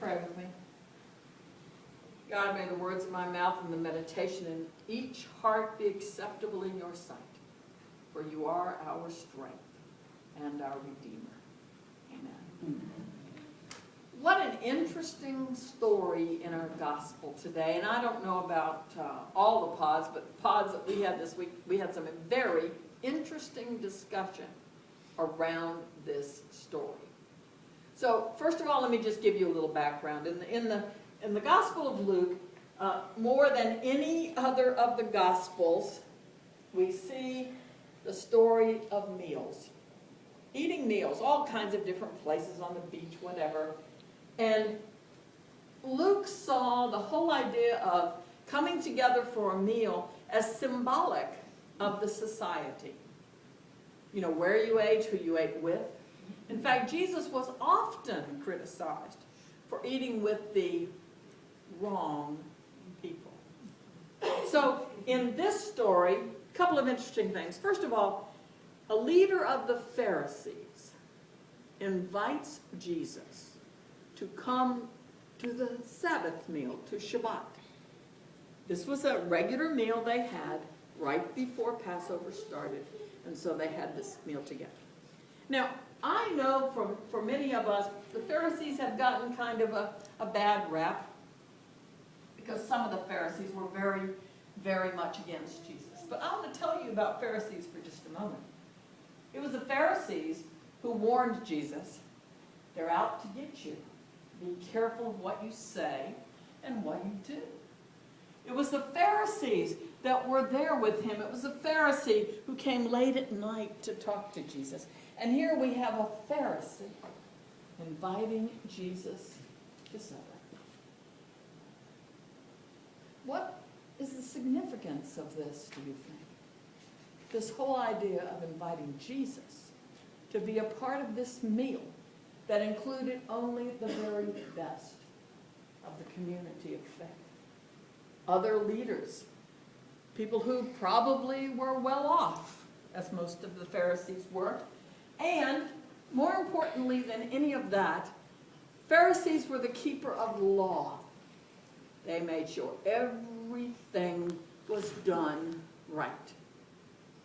pray with me? God, may the words of my mouth and the meditation in each heart be acceptable in your sight, for you are our strength and our Redeemer. Amen. What an interesting story in our gospel today. And I don't know about all the pods, but the pods that we had this week, we had some very interesting discussion around this story. So first of all, let me just give you a little background. In the Gospel of Luke, more than any other of the Gospels, we see the story of meals. Eating meals, all kinds of different places on the beach, whatever. And Luke saw the whole idea of coming together for a meal as symbolic of the society. You know, where you ate, who you ate with. In fact, Jesus was often criticized for eating with the wrong people. So in this story, a couple of interesting things. First of all, a leader of the Pharisees invites Jesus to come to the Sabbath meal, to Shabbat. This was a regular meal they had right before Passover started, and so they had this meal together. Now, I know for many of us, the Pharisees have gotten kind of a bad rap because some of the Pharisees were very, very much against Jesus. But I want to tell you about Pharisees for just a moment. It was the Pharisees who warned Jesus, they're out to get you. Be careful of what you say and what you do. It was the Pharisees that were there with him. It was the Pharisee who came late at night to talk to Jesus. And here we have a Pharisee inviting Jesus to supper. What is the significance of this, do you think? This whole idea of inviting Jesus to be a part of this meal that included only the very best of the community of faith. Other leaders, people who probably were well off, as most of the Pharisees were. And more importantly than any of that, Pharisees were the keeper of the law. They made sure everything was done right.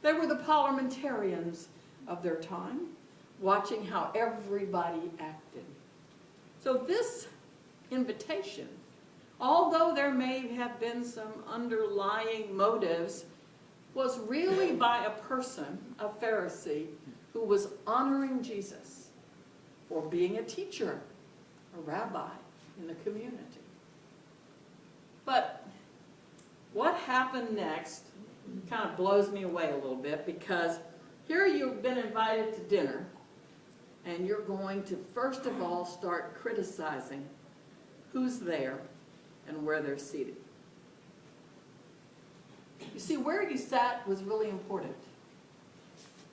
They were the parliamentarians of their time, watching how everybody acted. So this invitation, although there may have been some underlying motives, was really by a person, a Pharisee, who was honoring Jesus for being a teacher, a rabbi in the community. But what happened next kind of blows me away a little bit, because here you've been invited to dinner, and you're going to first of all start criticizing who's there and where they're seated. You see, where you sat was really important.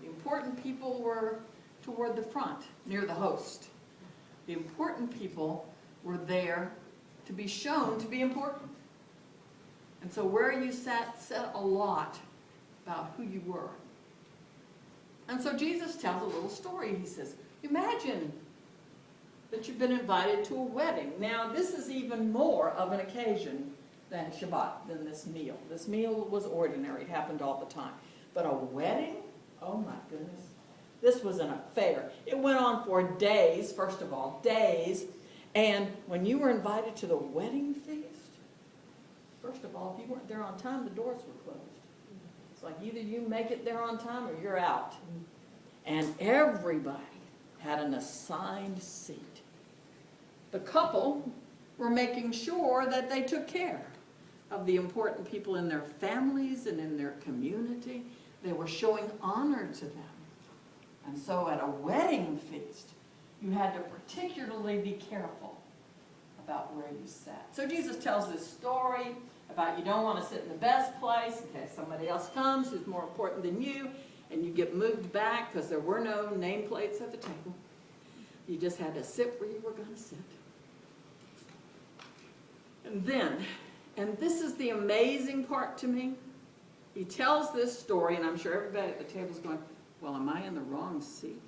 The important people were toward the front, near the host. The important people were there to be shown to be important. And so where you sat said a lot about who you were. And so Jesus tells a little story. He says, imagine that you've been invited to a wedding. Now, this is even more of an occasion than Shabbat, than this meal. This meal was ordinary. It happened all the time. But a wedding? Oh, my goodness. This was an affair. It went on for days, first of all, days. And when you were invited to the wedding feast, first of all, if you weren't there on time, the doors were closed. It's like either you make it there on time or you're out. And everybody had an assigned seat. The couple were making sure that they took care of the important people in their families and in their community. They were showing honor to them. And so at a wedding feast, you had to particularly be careful about where you sat. So Jesus tells this story about you don't want to sit in the best place in case somebody else comes who's more important than you, and you get moved back because there were no nameplates at the table. You just had to sit where you were going to sit. And then, and this is the amazing part to me, he tells this story, and I'm sure everybody at the table is going, well, am I in the wrong seat?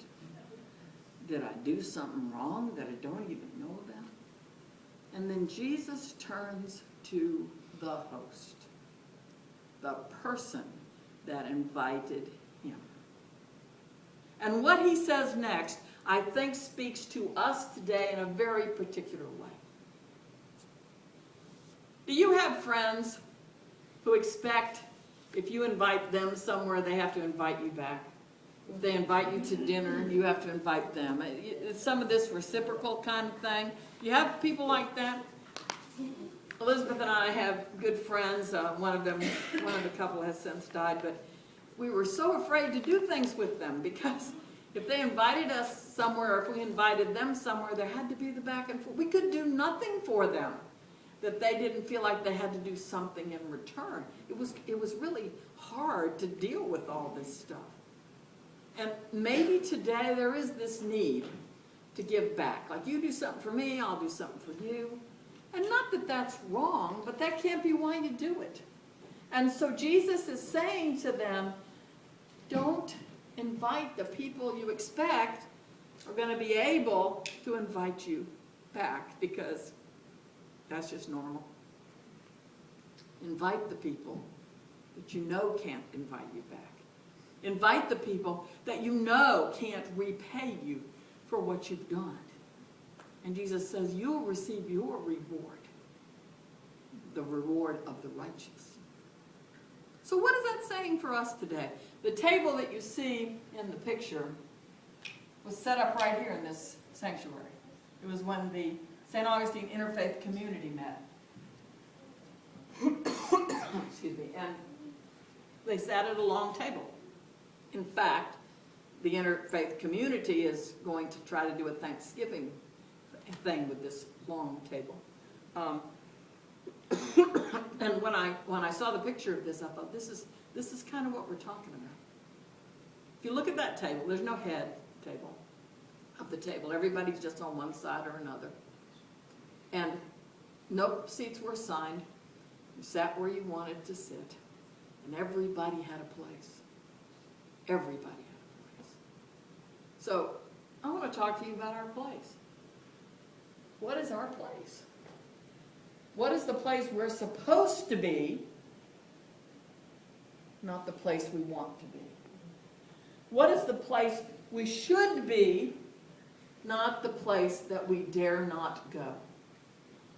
Did I do something wrong that I don't even know about? And then Jesus turns to the host, the person that invited him. And what he says next, I think, speaks to us today in a very particular way. Do you have friends who expect if you invite them somewhere, they have to invite you back? If they invite you to dinner, you have to invite them. Some of this reciprocal kind of thing. You have people like that? Elizabeth and I have good friends. One of the couple has since died, but we were so afraid to do things with them because if they invited us somewhere, or if we invited them somewhere, there had to be the back and forth. We could do nothing for them that they didn't feel like they had to do something in return. It was really hard to deal with all this stuff. And maybe today there is this need to give back. Like, you do something for me, I'll do something for you. And not that that's wrong, but that can't be why you do it. And so Jesus is saying to them, don't invite the people you expect are going to be able to invite you back, because that's just normal. Invite the people that you know can't invite you back. Invite the people that you know can't repay you for what you've done. And Jesus says you'll receive your reward, the reward of the righteous. So what is that saying for us today? The table that you see in the picture was set up right here in this sanctuary. It was when the St. Augustine Interfaith Community met. Excuse me. And they sat at a long table. In fact, the Interfaith Community is going to try to do a Thanksgiving thing with this long table. And when I saw the picture of this, I thought, this is kind of what we're talking about. If you look at that table, there's no head table of the table. Everybody's just on one side or another. And no seats were assigned. You sat where you wanted to sit. And everybody had a place. Everybody had a place. So I want to talk to you about our place. What is our place? What is the place we're supposed to be, not the place we want to be? What is the place we should be, not the place that we dare not go?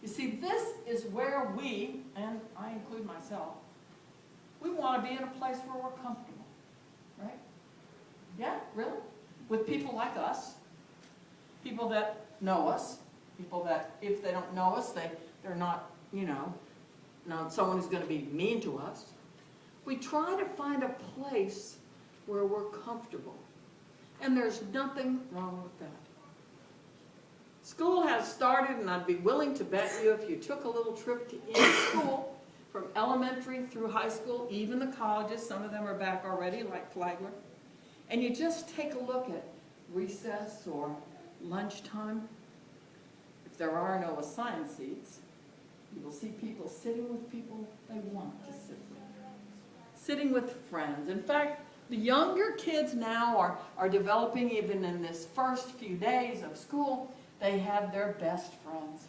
You see, this is where we, and I include myself, we want to be in a place where we're comfortable, right? Yeah, really? With people like us, people that know us, people that if they don't know us, they're not, not someone who's going to be mean to us. We try to find a place where we're comfortable. And there's nothing wrong with that. School has started, and I'd be willing to bet you if you took a little trip to any school, from elementary through high school, even the colleges, some of them are back already, like Flagler, and you just take a look at recess or lunchtime. If there are no assigned seats, you will see people sitting with people they want to sit with. Sitting with friends. In fact, the younger kids now are developing, even in this first few days of school, they have their best friends,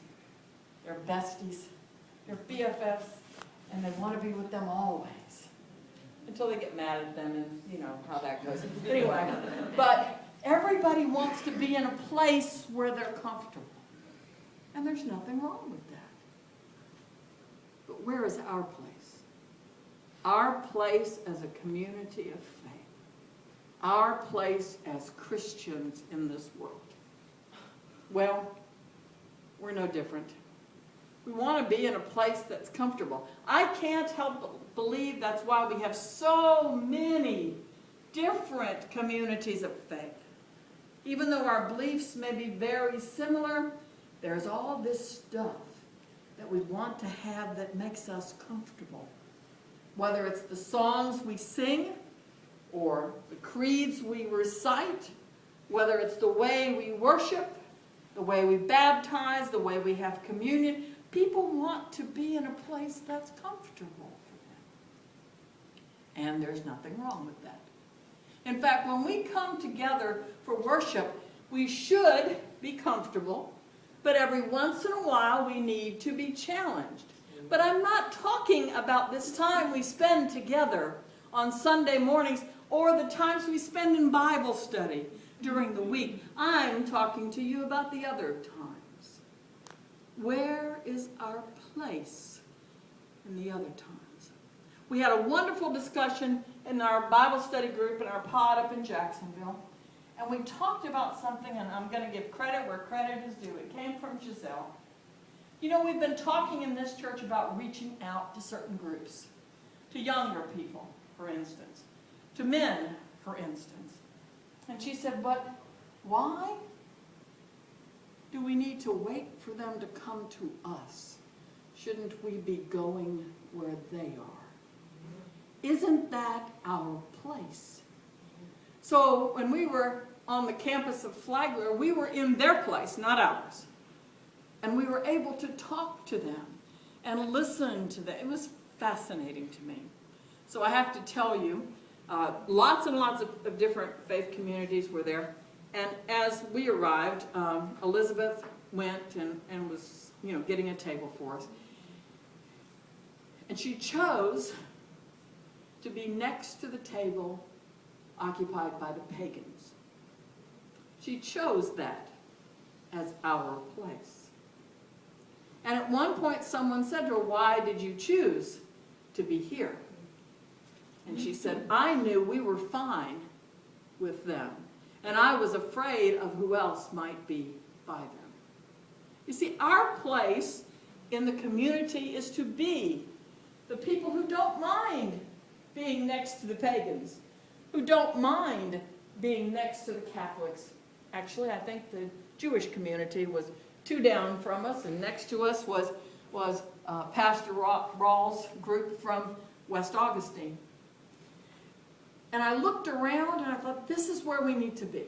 their besties, their BFFs, and they want to be with them always. Until they get mad at them, and you know how that goes. Anyway, but everybody wants to be in a place where they're comfortable. And there's nothing wrong with that. But where is our place? Our place as a community of faith. Our place as Christians in this world. Well, we're no different. We want to be in a place that's comfortable. I can't help but believe that's why we have so many different communities of faith. Even though our beliefs may be very similar, there's all this stuff that we want to have that makes us comfortable. Whether it's the songs we sing, or the creeds we recite, whether it's the way we worship, the way we baptize, the way we have communion, people want to be in a place that's comfortable for them. And there's nothing wrong with that. In fact, when we come together for worship, we should be comfortable. But every once in a while, we need to be challenged. But I'm not talking about this time we spend together on Sunday mornings or the times we spend in Bible study during the week. I'm talking to you about the other times. Where is our place in the other times? We had a wonderful discussion in our Bible study group in our pod up in Jacksonville. And we talked about something, and I'm going to give credit where credit is due. It came from Giselle. You know, we've been talking in this church about reaching out to certain groups. To younger people, for instance. To men, for instance. And she said, but why do we need to wait for them to come to us? Shouldn't we be going where they are? Isn't that our place? So when we were on the campus of Flagler, we were in their place, not ours. And we were able to talk to them and listen to them. It was fascinating to me. So I have to tell you, lots and lots of different faith communities were there. And as we arrived, Elizabeth went and was, getting a table for us. And she chose to be next to the table occupied by the pagans. She chose that as our place. And at one point someone said to her, why did you choose to be here? And she said, I knew we were fine with them. And I was afraid of who else might be by them. You see, our place in the community is to be the people who don't mind being next to the pagans, who don't mind being next to the Catholics. Actually, I think the Jewish community was 2 down from us, and next to us was Pastor Rawls' group from West Augustine. And I looked around and I thought, this is where we need to be.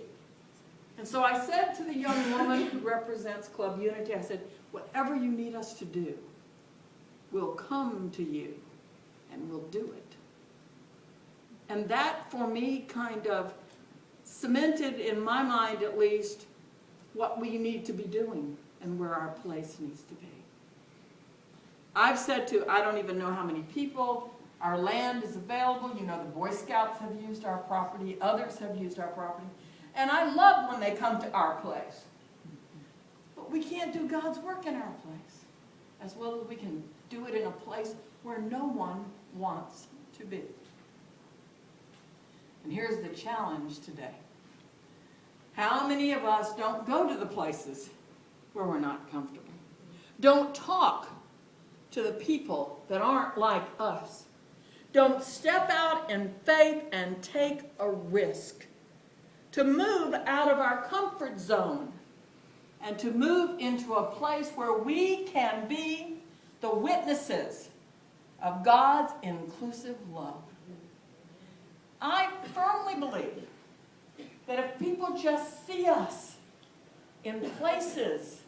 And so I said to the young woman who represents Club Unity, I said, whatever you need us to do, we'll come to you and we'll do it. And that, for me, kind of cemented in my mind, at least, what we need to be doing and where our place needs to be. I've said to, I don't even know how many people, our land is available. You know, the Boy Scouts have used our property. Others have used our property. And I love when they come to our place. But we can't do God's work in our place as well as we can do it in a place where no one wants to be. And here's the challenge today. How many of us don't go to the places where we're not comfortable? Don't talk to the people that aren't like us. Don't step out in faith and take a risk to move out of our comfort zone and to move into a place where we can be the witnesses of God's inclusive love. I firmly believe that if people just see us in places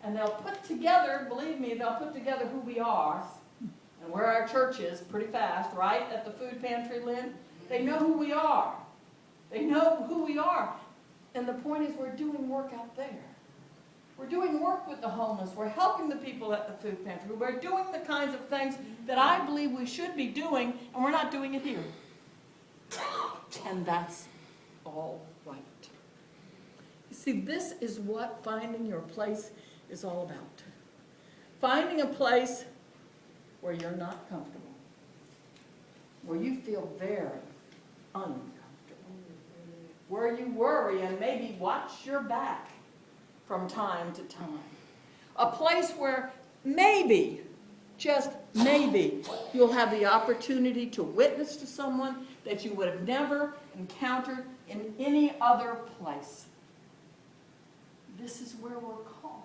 and they'll put together, believe me, they'll put together who we are and where our church is pretty fast, right? At the food pantry, Lynn. They know who we are. They know who we are. And the point is we're doing work out there. We're doing work with the homeless. We're helping the people at the food pantry. We're doing the kinds of things that I believe we should be doing, and we're not doing it here. And that's all right. You see, this is what finding your place is all about. Finding a place where you're not comfortable, where you feel very uncomfortable, where you worry and maybe watch your back from time to time. A place where maybe, just maybe, you'll have the opportunity to witness to someone that you would have never encountered in any other place. This is where we're called.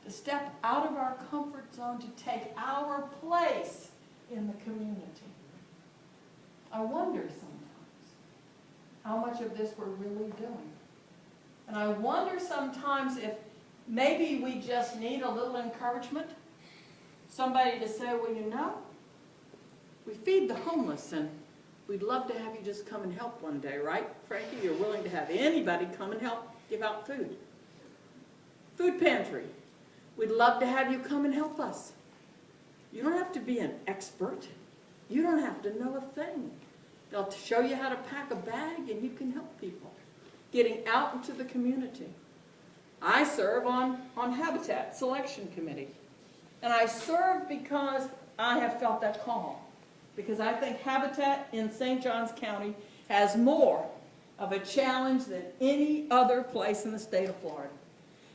To step out of our comfort zone, to take our place in the community. I wonder sometimes how much of this we're really doing. And I wonder sometimes if maybe we just need a little encouragement. Somebody to say, well, you know, we feed the homeless and we'd love to have you just come and help one day, right? Frankie, you're willing to have anybody come and help give out food. Food pantry. We'd love to have you come and help us. You don't have to be an expert. You don't have to know a thing. They'll show you how to pack a bag and you can help people. Getting out into the community. I serve on Habitat Selection Committee. And I serve because I have felt that call. Because I think Habitat in St. Johns County has more of a challenge than any other place in the state of Florida.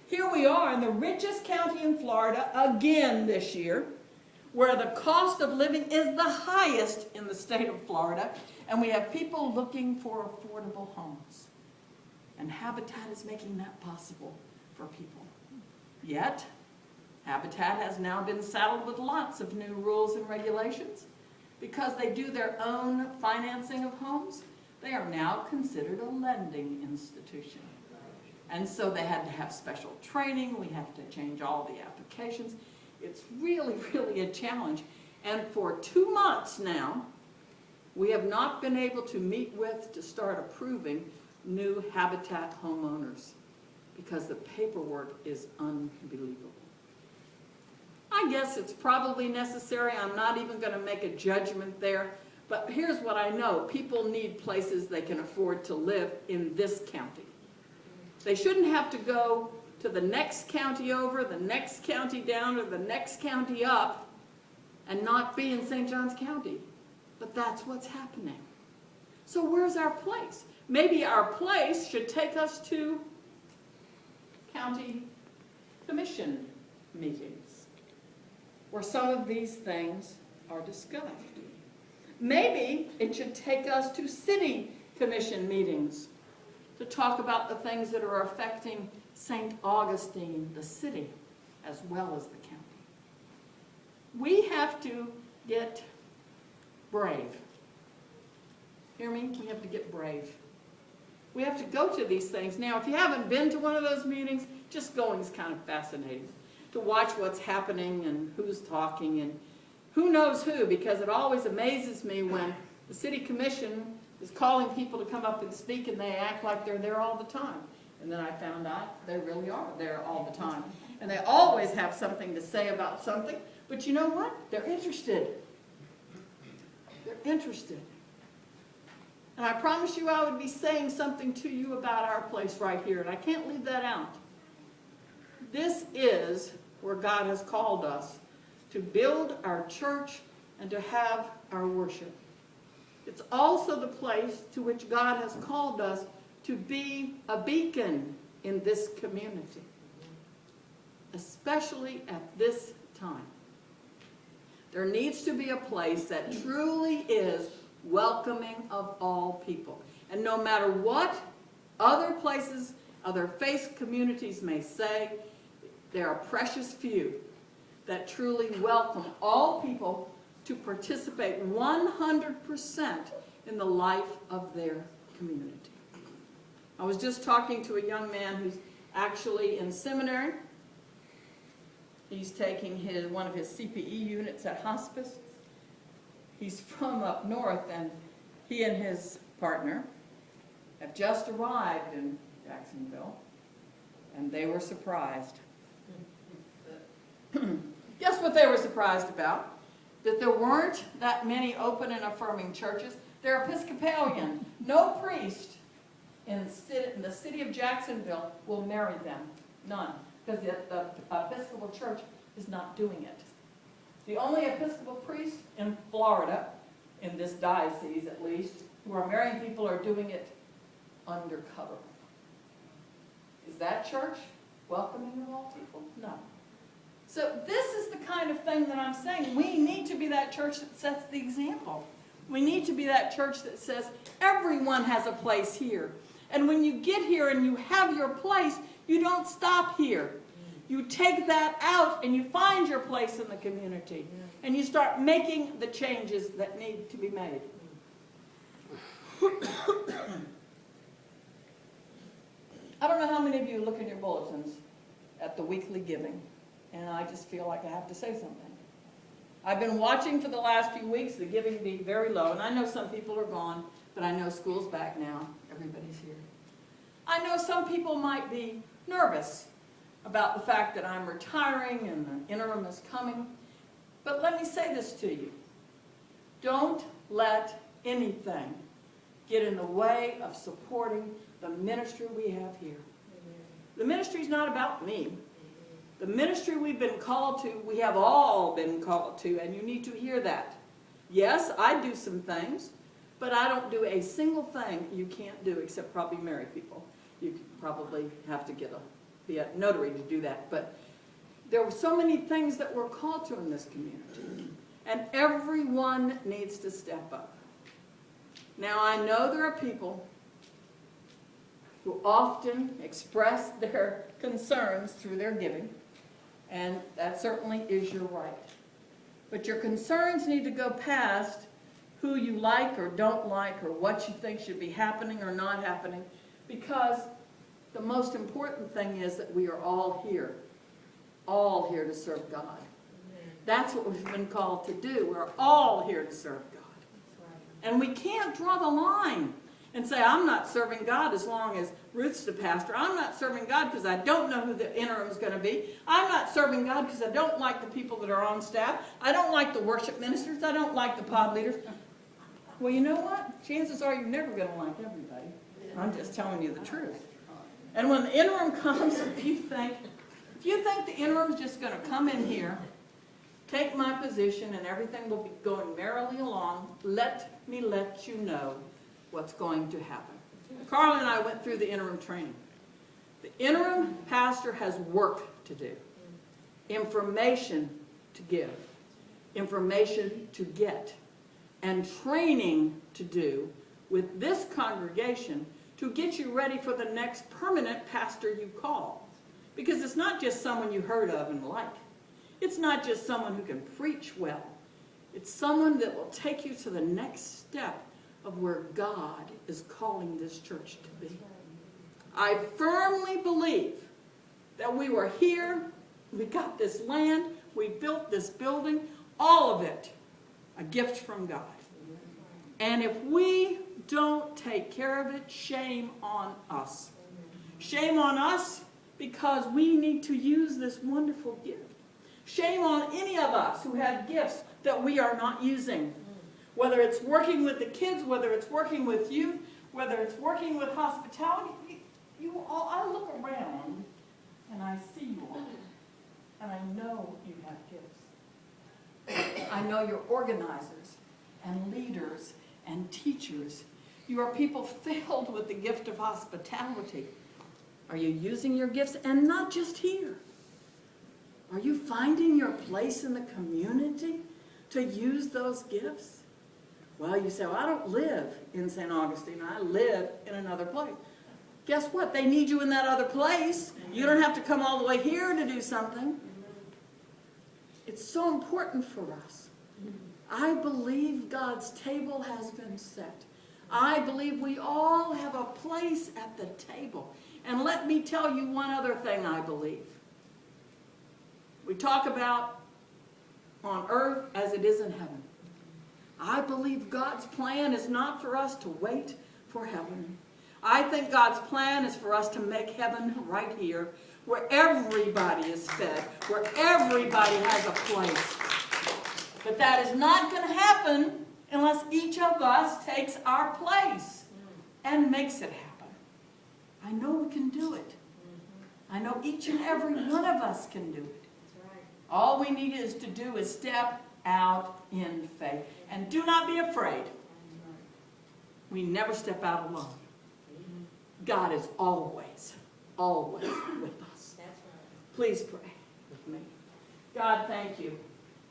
Here we are in the richest county in Florida again this year, where the cost of living is the highest in the state of Florida, and we have people looking for affordable homes. And Habitat is making that possible for people. Yet, Habitat has now been saddled with lots of new rules and regulations. Because they do their own financing of homes, they are now considered a lending institution. And so they had to have special training. We have to change all the applications. It's really, really a challenge. And for 2 months now, we have not been able to meet with to start approving new Habitat homeowners because the paperwork is unbelievable. I guess it's probably necessary. I'm not even going to make a judgment there. But here's what I know. People need places they can afford to live in this county. They shouldn't have to go to the next county over, the next county down, or the next county up and not be in St. Johns County. But that's what's happening. So where's our place? Maybe our place should take us to county commission meetings where some of these things are discussed. Maybe it should take us to city commission meetings to talk about the things that are affecting St. Augustine, the city, as well as the county. We have to get brave. Hear me? We have to get brave. We have to go to these things. Now, if you haven't been to one of those meetings, just going is kind of fascinating. To watch what's happening and who's talking and who knows who, because it always amazes me when the city commission is calling people to come up and speak and they act like they're there all the time. And then I found out they really are there all the time. And they always have something to say about something. But you know what? They're interested. They're interested. And I promise you I would be saying something to you about our place right here. And I can't leave that out. This is where God has called us to build our church and to have our worship. It's also the place to which God has called us to be a beacon in this community, especially at this time. There needs to be a place that truly is welcoming of all people. And no matter what other places, other faith communities may say, there are precious few that truly welcome all people to participate 100% in the life of their community. I was just talking to a young man who's actually in seminary. He's taking one of his CPE units at hospice. He's from up north, and he and his partner have just arrived in Jacksonville, and they were surprised. Guess what they were surprised about? That there weren't that many open and affirming churches. They're Episcopalian. No priest in the city of Jacksonville will marry them. None. Because the Episcopal Church is not doing it. The only Episcopal priests in Florida, in this diocese at least, who are marrying people are doing it undercover. Is that church welcoming of all people? No. So this is the kind of thing that I'm saying. We need to be that church that sets the example. We need to be that church that says everyone has a place here. And when you get here and you have your place, you don't stop here. You take that out and you find your place in the community. And you start making the changes that need to be made. I don't know how many of you look in your bulletins at the weekly giving. And I just feel like I have to say something. I've been watching for the last few weeks the giving be very low. And I know some people are gone, but I know school's back now. Everybody's here. I know some people might be nervous about the fact that I'm retiring and the interim is coming. But let me say this to you. Don't let anything get in the way of supporting the ministry we have here. The ministry is not about me. The ministry we've been called to, we have all been called to, and you need to hear that. Yes, I do some things, but I don't do a single thing you can't do except probably marry people. You probably have to be a notary to do that. But there were so many things that we're called to in this community, and everyone needs to step up. Now, I know there are people who often express their concerns through their giving, and that certainly is your right. But your concerns need to go past who you like or don't like or what you think should be happening or not happening, because the most important thing is that we are all here to serve God. That's what we've been called to do. We're all here to serve God. And we can't draw the line and say, I'm not serving God as long as Ruth's the pastor. I'm not serving God because I don't know who the interim is going to be. I'm not serving God because I don't like the people that are on staff. I don't like the worship ministers. I don't like the pod leaders. Well, you know what? Chances are you're never going to like everybody. I'm just telling you the truth. And when the interim comes, if you think the interim's just going to come in here, take my position, and everything will be going merrily along, let me let you know what's going to happen. Carla and I went through the interim training. The interim pastor has work to do, information to give, information to get, and training to do with this congregation to get you ready for the next permanent pastor you call. Because it's not just someone you heard of and like. It's not just someone who can preach well. It's someone that will take you to the next step of where God is calling this church to be. I firmly believe that we were here, we got this land, we built this building, all of it a gift from God. And if we don't take care of it, shame on us. Shame on us because we need to use this wonderful gift. Shame on any of us who have gifts that we are not using. Whether it's working with the kids, whether it's working with youth, whether it's working with hospitality, you all, I look around and I see you all. And I know you have gifts. I know you're organizers and leaders and teachers. You are people filled with the gift of hospitality. Are you using your gifts? And not just here. Are you finding your place in the community to use those gifts? Well, you say, well, I don't live in St. Augustine. I live in another place. Guess what? They need you in that other place. You don't have to come all the way here to do something. It's so important for us. I believe God's table has been set. I believe we all have a place at the table. And let me tell you one other thing I believe. We talk about on earth as it is in heaven. I believe God's plan is not for us to wait for heaven. I think God's plan is for us to make heaven right here, where everybody is fed, where everybody has a place. But that is not going to happen unless each of us takes our place and makes it happen. I know we can do it. I know each and every one of us can do it. All we need is to do is step out in faith. And do not be afraid. We never step out alone. God is always, always with us. Please pray with me. God, thank you.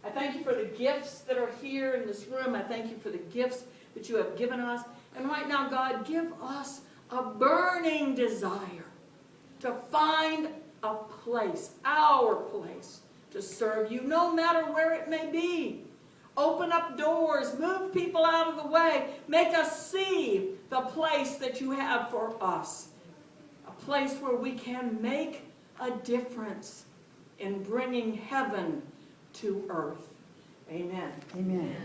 I thank you for the gifts that are here in this room. I thank you for the gifts that you have given us. And right now, God, give us a burning desire to find a place, our place, to serve you, no matter where it may be. Open up doors, move people out of the way, make us see the place that you have for us. A place where we can make a difference in bringing heaven to earth. Amen. Amen.